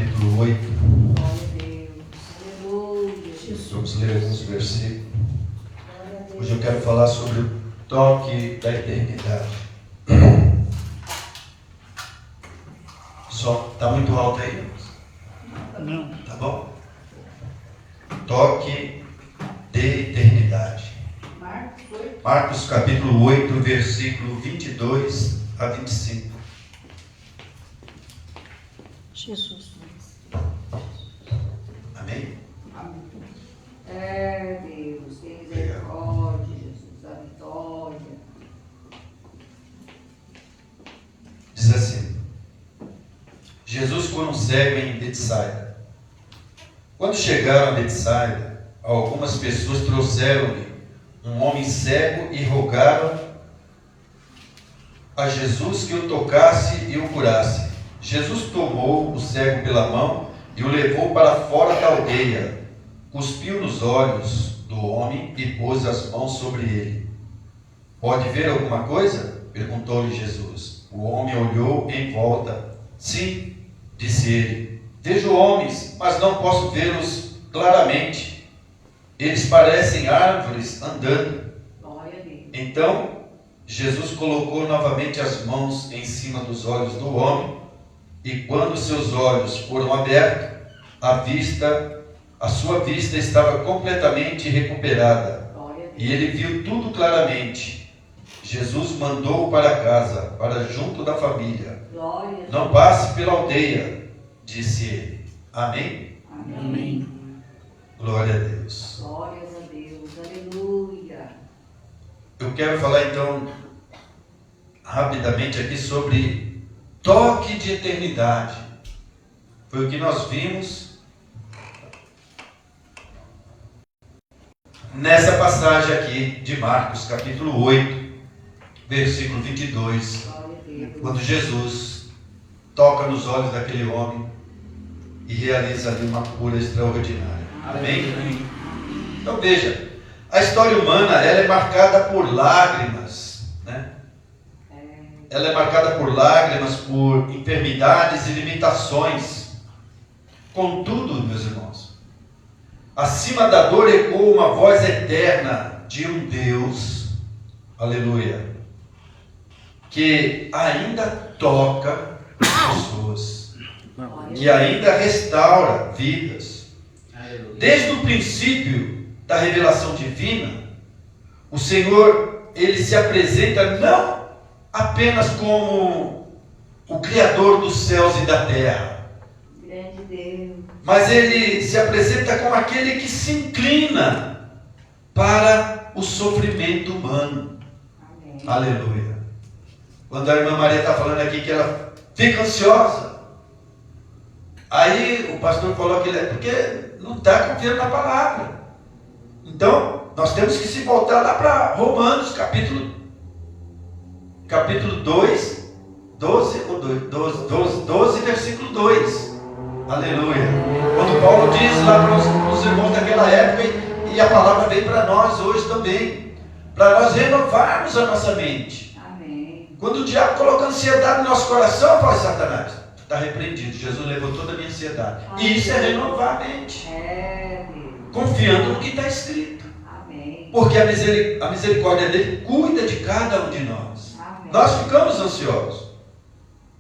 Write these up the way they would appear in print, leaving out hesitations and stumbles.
capítulo 8. Glória a Deus. Aleluia. Jesus. Vamos ler alguns versículos. Hoje eu quero falar sobre o toque da eternidade. Só está muito alto aí? Não. Tá bom? Toque de eternidade. Marcos capítulo 8, versículo 22 a 25. Jesus. Amém? Amém. É, Deus, tem misericórdia, Jesus, a vitória. Diz assim: Jesus foi um cego em Betsaida. Quando chegaram a Betsaida, algumas pessoas trouxeram-lhe um homem cego e rogaram a Jesus que o tocasse e o curasse. Jesus tomou o cego pela mão e o levou para fora da aldeia, cuspiu nos olhos do homem e pôs as mãos sobre ele. Pode ver alguma coisa? Perguntou-lhe Jesus. O homem olhou em volta. Sim, disse ele, vejo homens, mas não posso vê-los claramente. Eles parecem árvores andando. Glória a Deus. Então, Jesus colocou novamente as mãos em cima dos olhos do homem, e quando seus olhos foram abertos, a sua vista estava completamente recuperada, Glória a Deus. e ele viu tudo claramente. Jesus mandou-o para casa, para junto da família. Glória a Deus. Não passe pela aldeia, disse ele. Amém? Amém. Glória a Deus. Glórias a Deus. Aleluia. Eu quero falar então rapidamente aqui sobre toque de eternidade. Foi o que nós vimos nessa passagem aqui de Marcos, capítulo 8, versículo 22, Glória a Deus. quando Jesus toca nos olhos daquele homem e realiza ali uma cura extraordinária. Amém? Então veja, a história humana ela é marcada por lágrimas, né? Ela é marcada por lágrimas, por enfermidades e limitações. Contudo, meus irmãos, acima da dor ecoa uma voz eterna de um Deus, aleluia, que ainda toca pessoas, que ainda restaura vidas. Desde o princípio da revelação divina, o Senhor, ele se apresenta não apenas como o Criador dos céus e da terra, Grande Deus. mas ele se apresenta como aquele que se inclina para o sofrimento humano. Amém. Aleluia. Quando a irmã Maria está falando aqui que ela fica ansiosa, aí o pastor falou que ele é porque não está confiando na palavra. Então, nós temos que se voltar lá para Romanos, capítulo 2, 12, versículo 2. Aleluia. Quando Paulo diz lá para os irmãos daquela época, e a palavra vem para nós hoje também, para nós renovarmos a nossa mente. Amém. Quando o diabo coloca ansiedade no nosso coração, fala: Satanás, está repreendido. Jesus levou toda a minha ansiedade. E isso é renovar a mente, É, Deus. confiando no que está escrito. Amém. Porque a misericórdia dele cuida de cada um de nós. Amém. Nós ficamos ansiosos,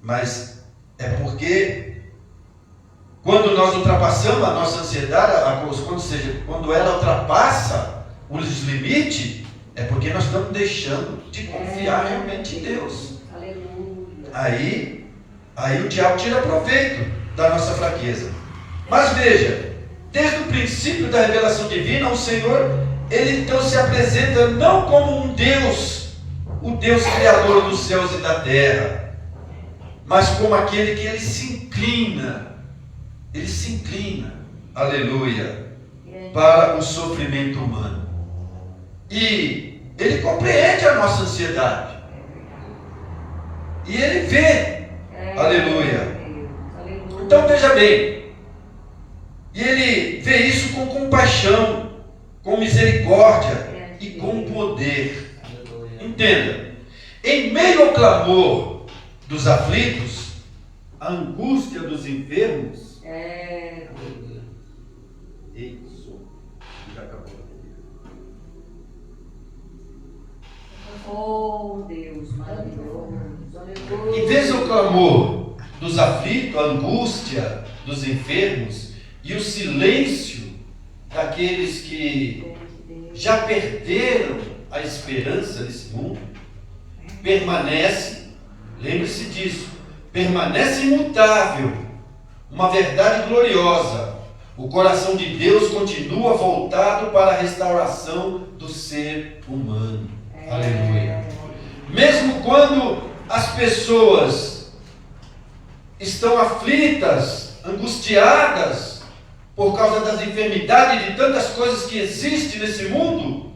mas é porque quando nós ultrapassamos a nossa ansiedade, quando ela ultrapassa os limites, é porque nós estamos deixando de confiar realmente em Deus. Aleluia. Aí o diabo tira proveito da nossa fraqueza. Mas veja, desde o princípio da revelação divina, o Senhor, ele então se apresenta não como um Deus, o Deus criador dos céus e da terra, mas como aquele que ele se inclina, aleluia, para o sofrimento humano. E ele compreende a nossa ansiedade. E ele vê, aleluia. Então veja bem, e ele vê isso com compaixão, com misericórdia e com poder. Entenda, em meio ao clamor dos aflitos, a angústia dos enfermos, Isso. Já acabou. Oh, Deus, maravilhoso. Aleluia. Em vez do clamor dos aflitos, a angústia dos enfermos e o silêncio daqueles que já perderam a esperança nesse mundo, permanece, lembre-se disso, permanece imutável, uma verdade gloriosa. O coração de Deus continua voltado para a restauração do ser humano. Aleluia. Mesmo quando as pessoas estão aflitas, angustiadas, por causa das enfermidades e de tantas coisas que existem nesse mundo,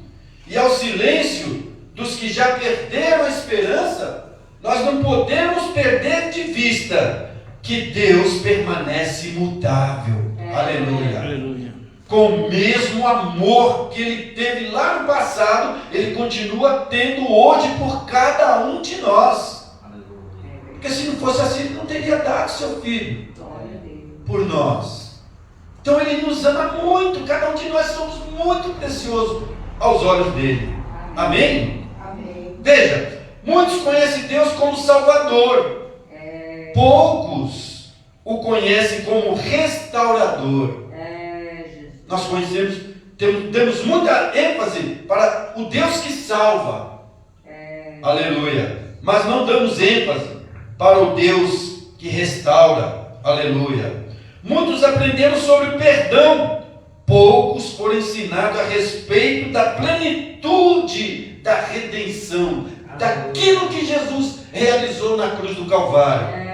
e ao silêncio dos que já perderam a esperança, nós não podemos perder de vista que Deus permanece imutável. Aleluia. Aleluia. Com o mesmo amor que Ele teve lá no passado, Ele continua tendo hoje por cada um de nós. Porque se não fosse assim, Ele não teria dado seu Filho por nós. Então Ele nos ama muito, cada um de nós somos muito preciosos aos olhos dEle. Amém? Amém. Veja, muitos conhecem Deus como Salvador, poucos o conhecem como Restaurador. Nós conhecemos, temos muita ênfase para o Deus que salva. Aleluia. Mas não damos ênfase para o Deus que restaura. Aleluia. Muitos aprenderam sobre o perdão, poucos foram ensinados a respeito da plenitude da redenção, daquilo que Jesus realizou na cruz do Calvário.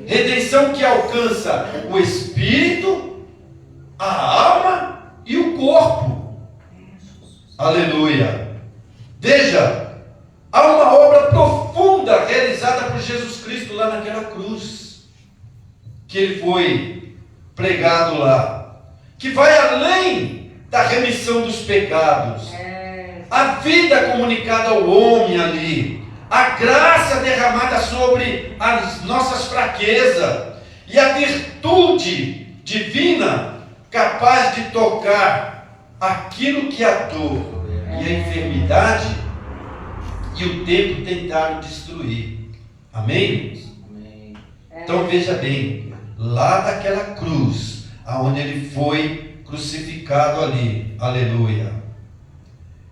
Redenção que alcança o espírito, a alma e o corpo. Aleluia. Veja, há uma obra profunda realizada por Jesus Cristo lá naquela cruz, que Ele foi pregado lá, que vai além da remissão dos pecados, a vida comunicada ao homem ali, a graça derramada sobre as nossas fraquezas e a virtude divina capaz de tocar aquilo que a dor e a enfermidade e o tempo tentaram destruir. Amém? Então veja bem, lá daquela cruz, aonde Ele foi crucificado ali, aleluia.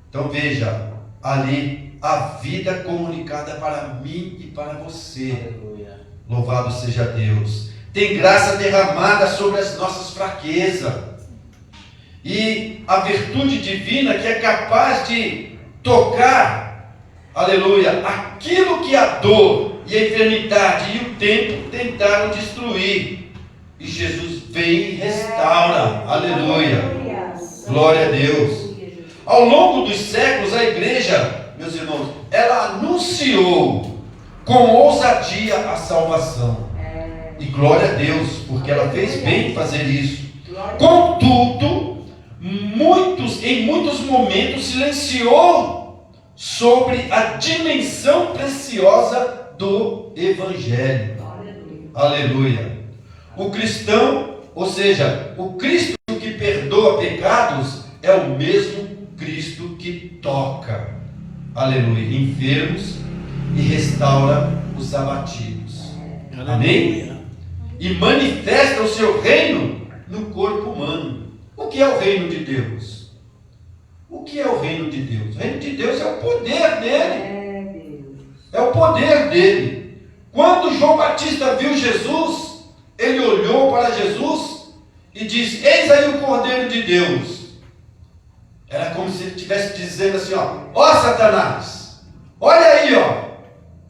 Então veja, ali a vida comunicada para mim e para você. Aleluia. Louvado seja Deus. Tem graça derramada sobre as nossas fraquezas. E a virtude divina que é capaz de tocar, aleluia, aquilo que a dor e a enfermidade e o tempo tentaram destruir. E Jesus vem e restaura. Aleluia. Glória a Deus. Ao longo dos séculos, a igreja, meus irmãos, ela anunciou com ousadia a salvação. E glória a Deus, porque ela fez bem em fazer isso. Contudo, em muitos momentos silenciou sobre a dimensão preciosa do Evangelho. Aleluia. O cristão, ou seja, o Cristo que perdoa pecados, é o mesmo Cristo que toca, aleluia, enfermos e restaura os abatidos. Amém? E manifesta o seu reino no corpo humano. O que é o reino de Deus? O que é o reino de Deus? O reino de Deus é o poder dele. É o poder dele. Quando João Batista viu Jesus, ele olhou para Jesus e disse: eis aí o Cordeiro de Deus. Era como se ele estivesse dizendo assim, ó Satanás, olha aí,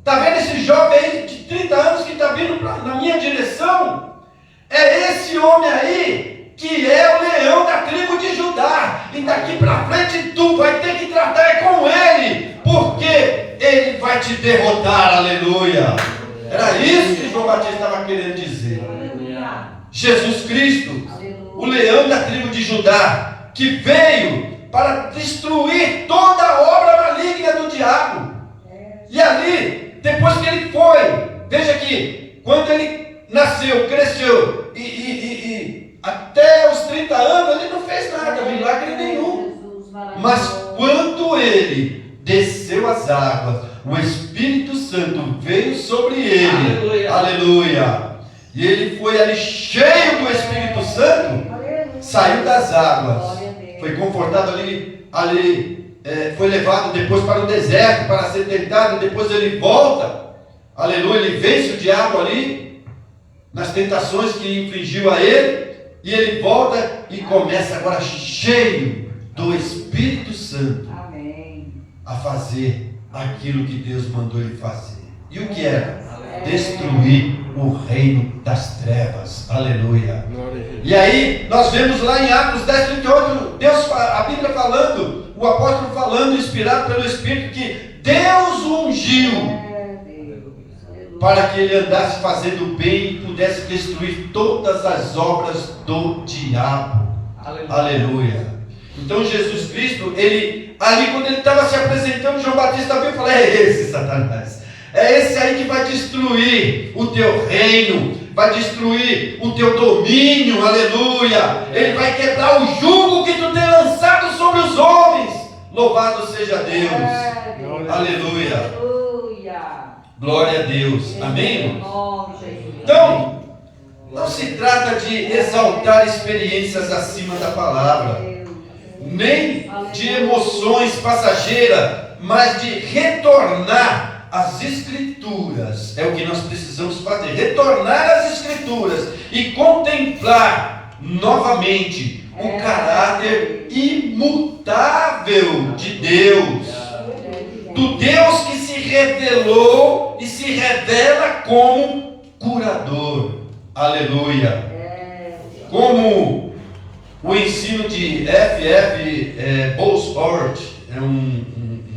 tá vendo esse jovem aí de 30 anos que está vindo na minha direção? É esse homem aí que é o leão da tribo de Judá, e daqui para frente tu vai ter que tratar com ele, porque ele vai te derrotar. Aleluia. Era isso que João Batista estava querendo dizer. Jesus Cristo, o leão da tribo de Judá, que veio para destruir toda a obra maligna do diabo. E ali, depois que ele foi, veja que quando ele nasceu, cresceu e Mas quando ele desceu as águas, o Espírito Santo veio sobre ele. Aleluia. E ele foi ali cheio do Espírito Santo, saiu das águas, foi confortado ali, foi levado depois para o deserto para ser tentado. Depois ele volta, aleluia, ele vence o diabo ali nas tentações que infligiu a ele, e ele volta e começa agora cheio do Espírito Santo a fazer aquilo que Deus mandou ele fazer. E o que era? Destruir o reino das trevas. Aleluia. E aí nós vemos lá em Atos 10:38, a Bíblia falando, o apóstolo falando, inspirado pelo Espírito, que Deus o ungiu para que ele andasse fazendo bem e pudesse destruir todas as obras do diabo. Aleluia. Então Jesus Cristo, ali quando ele estava se apresentando, João Batista veio e falou: é esse Satanás, é esse aí que vai destruir o teu reino, vai destruir o teu domínio. Aleluia. Ele vai quebrar o jugo que tu tem lançado sobre os homens. Louvado seja Deus. Aleluia. Glória a Deus. Amém? Então, não se trata de exaltar experiências acima da palavra, nem de emoções passageiras, mas de retornar às Escrituras. É o que nós precisamos fazer: retornar às Escrituras e contemplar novamente o caráter imutável de Deus, do Deus que se revelou e se revela como curador. Aleluia. Como o ensino de F.F. Bosworth, é um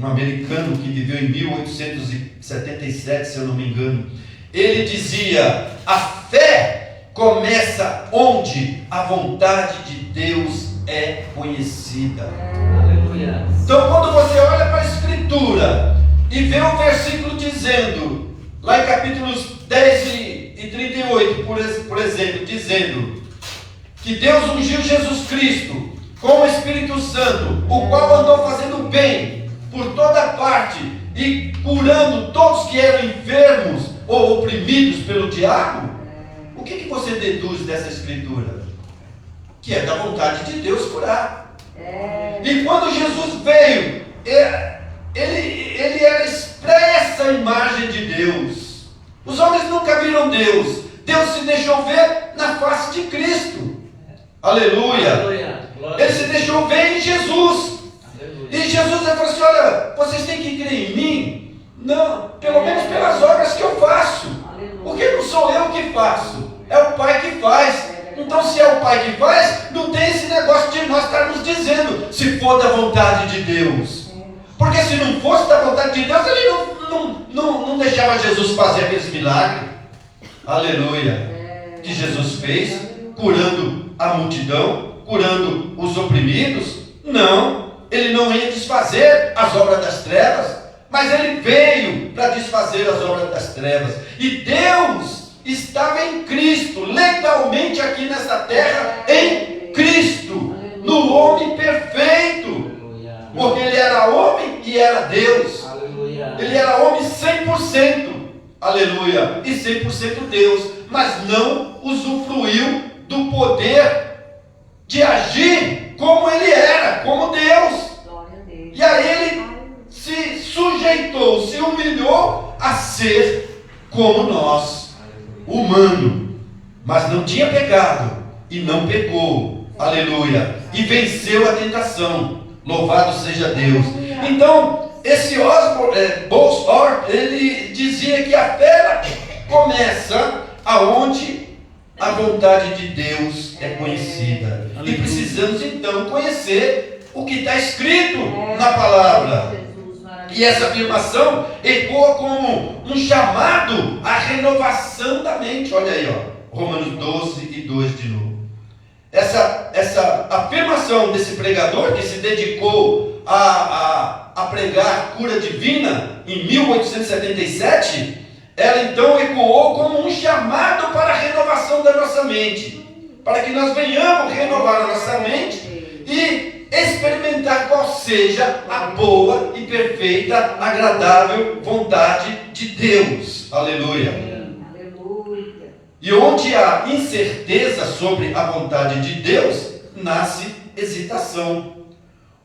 americano que viveu em 1877, se eu não me engano. Ele dizia: a fé começa onde a vontade de Deus é conhecida. Aleluia. Então, quando você olha para a Escritura e vê o versículo dizendo, lá em capítulos 10 e 38, por exemplo, dizendo que Deus ungiu Jesus Cristo com o Espírito Santo, o qual andou fazendo bem por toda parte e curando todos que eram enfermos ou oprimidos pelo diabo. O que você deduz dessa Escritura? Que é da vontade de Deus curar. E quando Jesus veio, ele era expressa imagem de Deus. Os homens nunca viram Deus. Deus se deixou ver na face de Cristo. Aleluia. Ele se deixou ver em Jesus. E Jesus falou assim: olha, vocês têm que crer em mim, não, pelo menos pelas obras que eu faço. Porque não sou eu que faço, é o Pai que faz. Então, se é o Pai que faz, não tem esse negócio de nós estarmos dizendo se for da vontade de Deus. Porque se não fosse da vontade de Deus, ele não deixava Jesus fazer aqueles milagres. Aleluia. Que Jesus fez, curando a multidão, curando os oprimidos. Não, ele não ia desfazer as obras das trevas, mas ele veio para desfazer as obras das trevas. E Deus estava em Cristo, legalmente aqui nessa terra, em Cristo, no homem perfeito, porque ele era homem e era Deus. Ele era homem 100%, aleluia, e 100% Deus, mas não usufruiu do poder de agir como ele era, como Deus. E aí ele se sujeitou, se humilhou a ser como nós, humano, mas não tinha pecado e não pecou, aleluia, e venceu a tentação. Louvado seja Deus. Então, esse Bosworth, ele dizia que a fé começa aonde a vontade de Deus é conhecida. E precisamos então conhecer o que está escrito na palavra. E essa afirmação ecoa como um chamado à renovação da mente. Olha aí, ó, Romanos 12:2 de novo. Essa afirmação desse pregador que se dedicou a pregar a cura divina em 1877, ela então ecoou como um chamado para a renovação da nossa mente, para que nós venhamos renovar a nossa mente e experimentar qual seja a boa e perfeita, agradável vontade de Deus. Aleluia. Aleluia. E onde há incerteza sobre a vontade de Deus, nasce hesitação.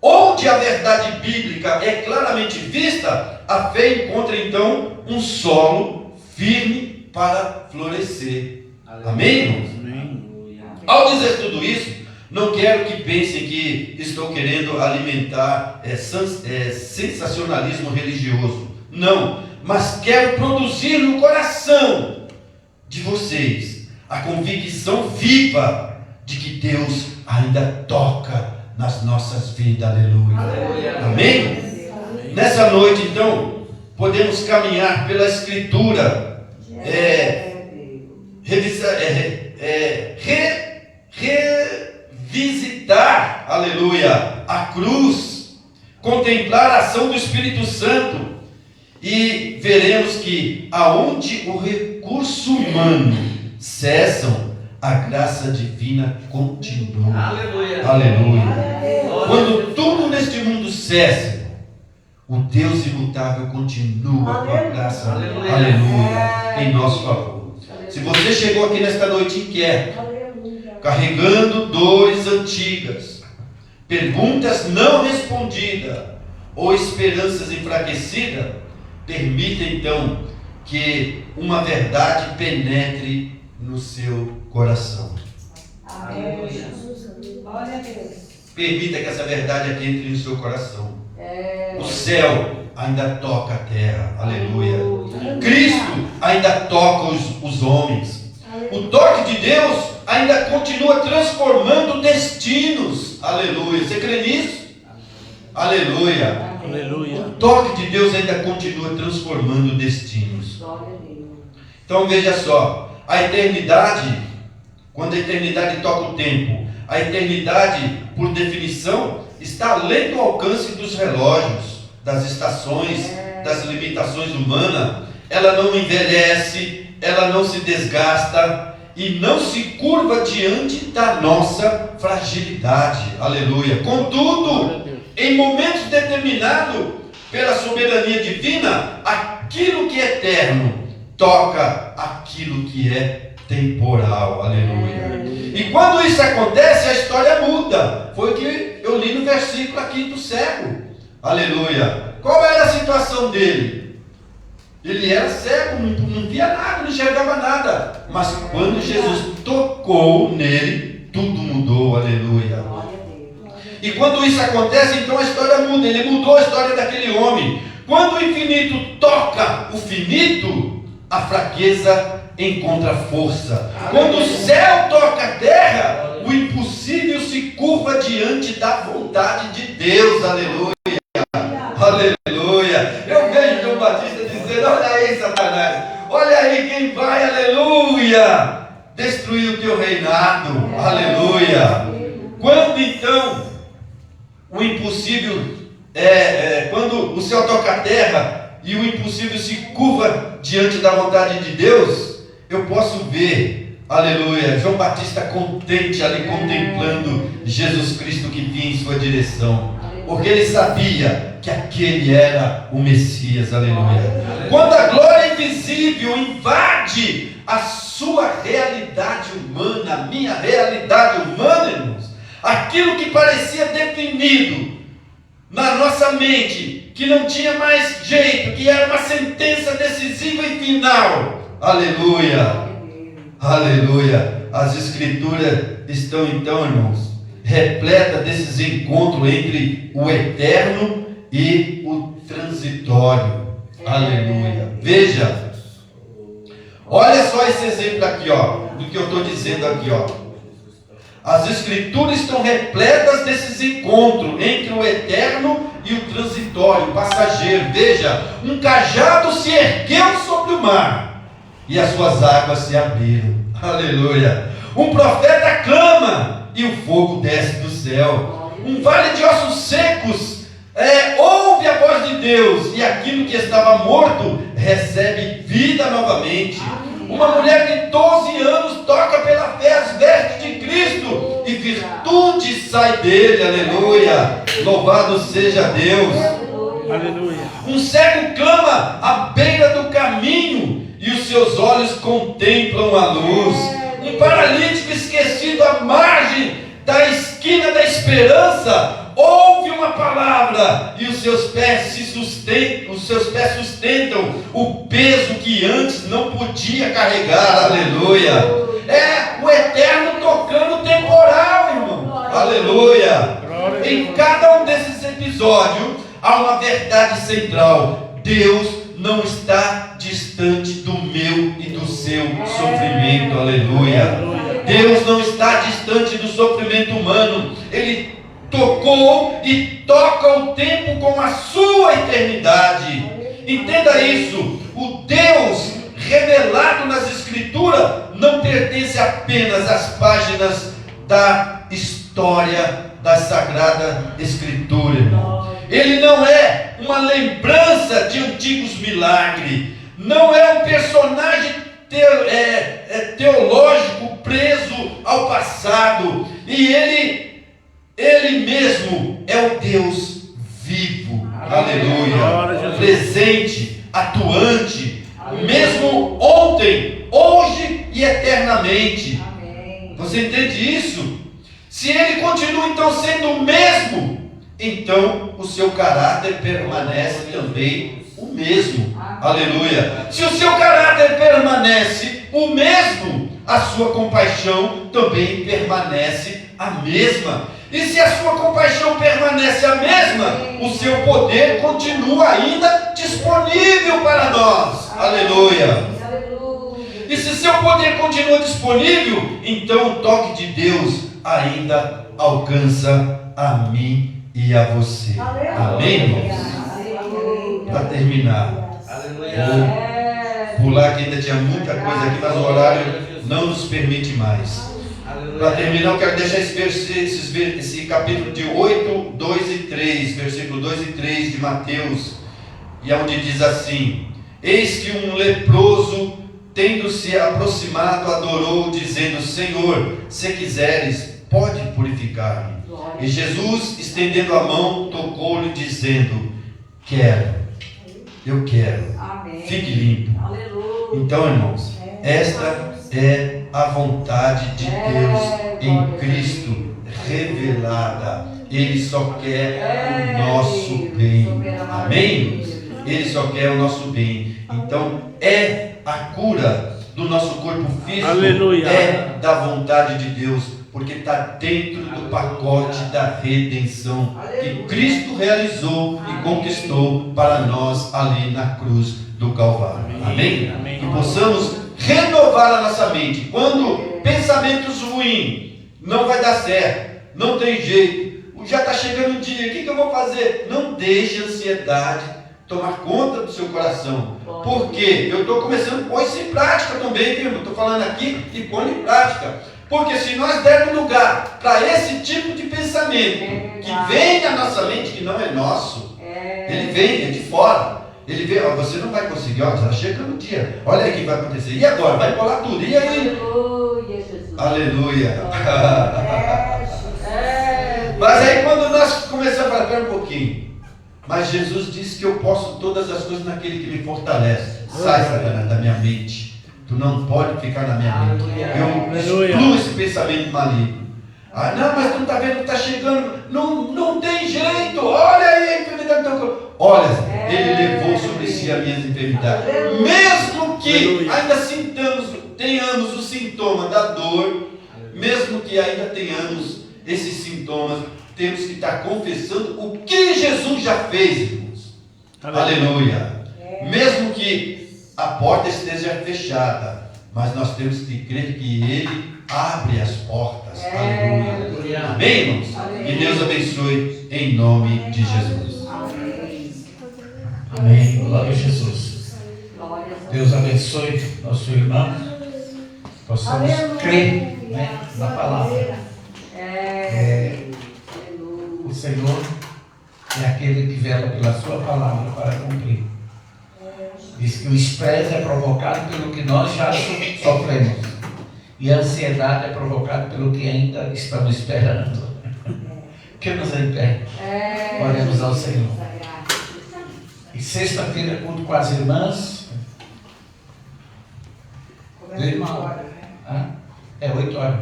Onde a verdade bíblica é claramente vista, a fé encontra então um solo firme para florescer. Amém, irmãos? Amém. Ao dizer tudo isso, não quero que pensem que estou querendo alimentar sensacionalismo religioso. Não, mas quero produzir no coração de vocês a convicção viva de que Deus ainda toca nas nossas vidas. Aleluia. Aleluia. Amém? Nessa noite, então, podemos caminhar pela Escritura, revisitar, aleluia, a cruz, contemplar a ação do Espírito Santo, e veremos que aonde o recurso humano cessam, a graça divina continua. Aleluia. Aleluia. Quando tudo neste mundo cessa, o Deus imutável continua com a graça, Aleluia. aleluia, em nosso favor. Se você chegou aqui nesta noite inquieto, carregando dores antigas, perguntas não respondidas ou esperanças enfraquecidas, permita então que uma verdade penetre no seu coração. Amém. Glória a Deus. Permita que essa verdade aqui entre no seu coração. O céu ainda toca a terra, aleluia. Cristo ainda toca os homens. O toque de Deus ainda continua transformando destinos, aleluia. Você crê nisso? Aleluia. Aleluia. O toque de Deus ainda continua transformando destinos. Glória a Deus. Então veja só, a eternidade, quando a eternidade toca o tempo, a eternidade, por definição, está além do alcance dos relógios, das estações, das limitações humanas. Ela não envelhece, ela não se desgasta e não se curva diante da nossa fragilidade. Aleluia. Contudo, em momentos determinados, pela soberania divina, aquilo que é eterno toca aquilo que é temporal. Aleluia. E quando isso acontece, a história muda. Foi o que eu li no versículo aqui do cego. Aleluia. Qual era a situação dele? Ele era cego, não via nada, não enxergava nada. Mas quando Jesus tocou nele, tudo mudou. Aleluia. Glória a Deus. E quando isso acontece, então a história muda. Ele mudou a história daquele homem. Quando o infinito toca o finito, a fraqueza encontra força. Quando o céu toca a terra, o impossível se curva diante da vontade de Deus. Aleluia. Aleluia. Eu vejo João Batista dizendo: olha aí, Satanás, olha aí quem vai, aleluia, destruir o teu reinado. Aleluia. Quando então o impossível quando o céu toca a terra e o impossível se curva diante da vontade de Deus, eu posso ver, aleluia, João Batista contente ali contemplando Jesus Cristo que vinha em sua direção, porque ele sabia que aquele era o Messias. Aleluia. Quando a glória invisível invade a sua realidade humana, a minha realidade humana, irmãos, aquilo que parecia definido na nossa mente, que não tinha mais jeito, que era uma sentença decisiva e final. Aleluia. Aleluia. As Escrituras estão então, irmãos, repletas desses encontros entre o eterno e o transitório. Aleluia. Veja, olha só esse exemplo aqui, ó, do que eu estou dizendo aqui, ó. As Escrituras estão repletas desses encontros entre o eterno e o transitório, o passageiro. Veja, um cajado se ergueu sobre o mar e as suas águas se abriram. Aleluia. Um profeta clama e o fogo desce do céu. Um vale de ossos secos ouve a voz de Deus, e aquilo que estava morto recebe vida novamente. Uma mulher de 12 anos toca pela fé as vestes de Cristo, e virtude saúde sai dele, aleluia. Louvado seja Deus. Aleluia. Um cego clama à beira do caminho e os seus olhos contemplam a luz. Um paralítico esquecido à margem da esquina da esperança ouve uma palavra e os seus pés sustentam o peso que antes não podia carregar, aleluia. É o eterno tocando o temporal, irmão, aleluia. Em cada um desses episódios há uma verdade central: Deus não está distante do meu e do seu sofrimento, aleluia. Deus não está distante do sofrimento humano. Ele tocou e toca o tempo com a sua eternidade. Entenda isso: o Deus revelado nas Escrituras não pertence apenas às páginas da história da Sagrada Escritura, irmão. Ele não é uma lembrança de antigos milagres, não é um personagem teológico preso ao passado, e ele mesmo é o Deus vivo, aleluia, presente, atuante, mesmo ontem, hoje e eternamente. Você entende isso? Se ele continua então sendo o mesmo, então o seu caráter permanece também o mesmo, aleluia. Se o seu caráter permanece o mesmo, a sua compaixão também permanece a mesma. E se a sua compaixão permanece a mesma, o seu poder continua ainda disponível para nós, aleluia. E se seu poder continua disponível, então o toque de Deus ainda alcança a mim e a você. Amém, irmãos? Para terminar, vou pular, que ainda tinha muita coisa aqui, mas o horário não nos permite mais. Para terminar, eu quero deixar esse capítulo de 8, 2 e 3, versículo 2 e 3 de Mateus, e é onde diz assim: eis que um leproso, tendo se aproximado, adorou, dizendo: Senhor, se quiseres, pode purificar-me. E Jesus, estendendo a mão, tocou-lhe, dizendo: quero, eu quero, fique limpo. Então, irmãos, esta é a vontade de Deus em Cristo revelada. Ele só quer o nosso bem. Amém? Ele só quer o nosso bem. Então, é a cura do nosso corpo físico. Aleluia. É da vontade de Deus, porque está dentro do pacote da redenção que Cristo realizou e conquistou para nós ali na cruz do Calvário. Amém? Amém? Que possamos renovar a nossa mente. Quando pensamentos ruins, não vai dar certo, não tem jeito, já está chegando o dia, o que eu vou fazer? Não deixe a ansiedade tomar conta do seu coração. Porque eu estou começando a pôr isso em prática também, viu? Estou falando aqui e põe em prática. Porque se nós dermos lugar para esse tipo de pensamento que vem na nossa mente, que não é nosso, ele vem, é de fora. Ele vê, ó, você não vai conseguir, ó, está chegando o dia, olha aí o que vai acontecer. E agora? Vai colar tudo, e aí? Aleluia, Jesus. Aleluia. Mas aí quando nós começamos a falar, pera um pouquinho, mas Jesus disse que eu posso todas as coisas naquele que me fortalece. Sai, Satanás, da minha mente. Tu não pode ficar na minha mente. Eu excluo esse pensamento maligno. Ah, não, mas tu não está vendo que está chegando. Não tem jeito. Olha aí a enfermidade do teu corpo. Olha, ele levou sobre si as minhas enfermidades. Mesmo que ainda tenhamos o sintoma da dor, mesmo que ainda tenhamos esses sintomas, temos que estar confessando o que Jesus já fez, irmãos. Aleluia. Mesmo que a porta esteja fechada, mas nós temos que crer que Ele abre as portas. Aleluia. Amém, irmãos? Que Deus abençoe em nome de Jesus. Amém. Glória a Jesus. Deus abençoe nosso irmão. Possamos crer, né, na palavra. O Senhor é aquele que vela pela sua palavra para cumprir. Diz que o estresse é provocado pelo que nós já sofremos. E a ansiedade é provocada pelo que ainda estamos esperando. Ficamos em pé. Oremos ao Senhor. E sexta-feira, culto com as irmãs. Começa uma hora, né? É 8 horas.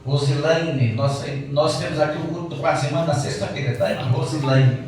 Rosilane, nós temos aqui o culto com as irmãs na sexta-feira, tá? Rosilane.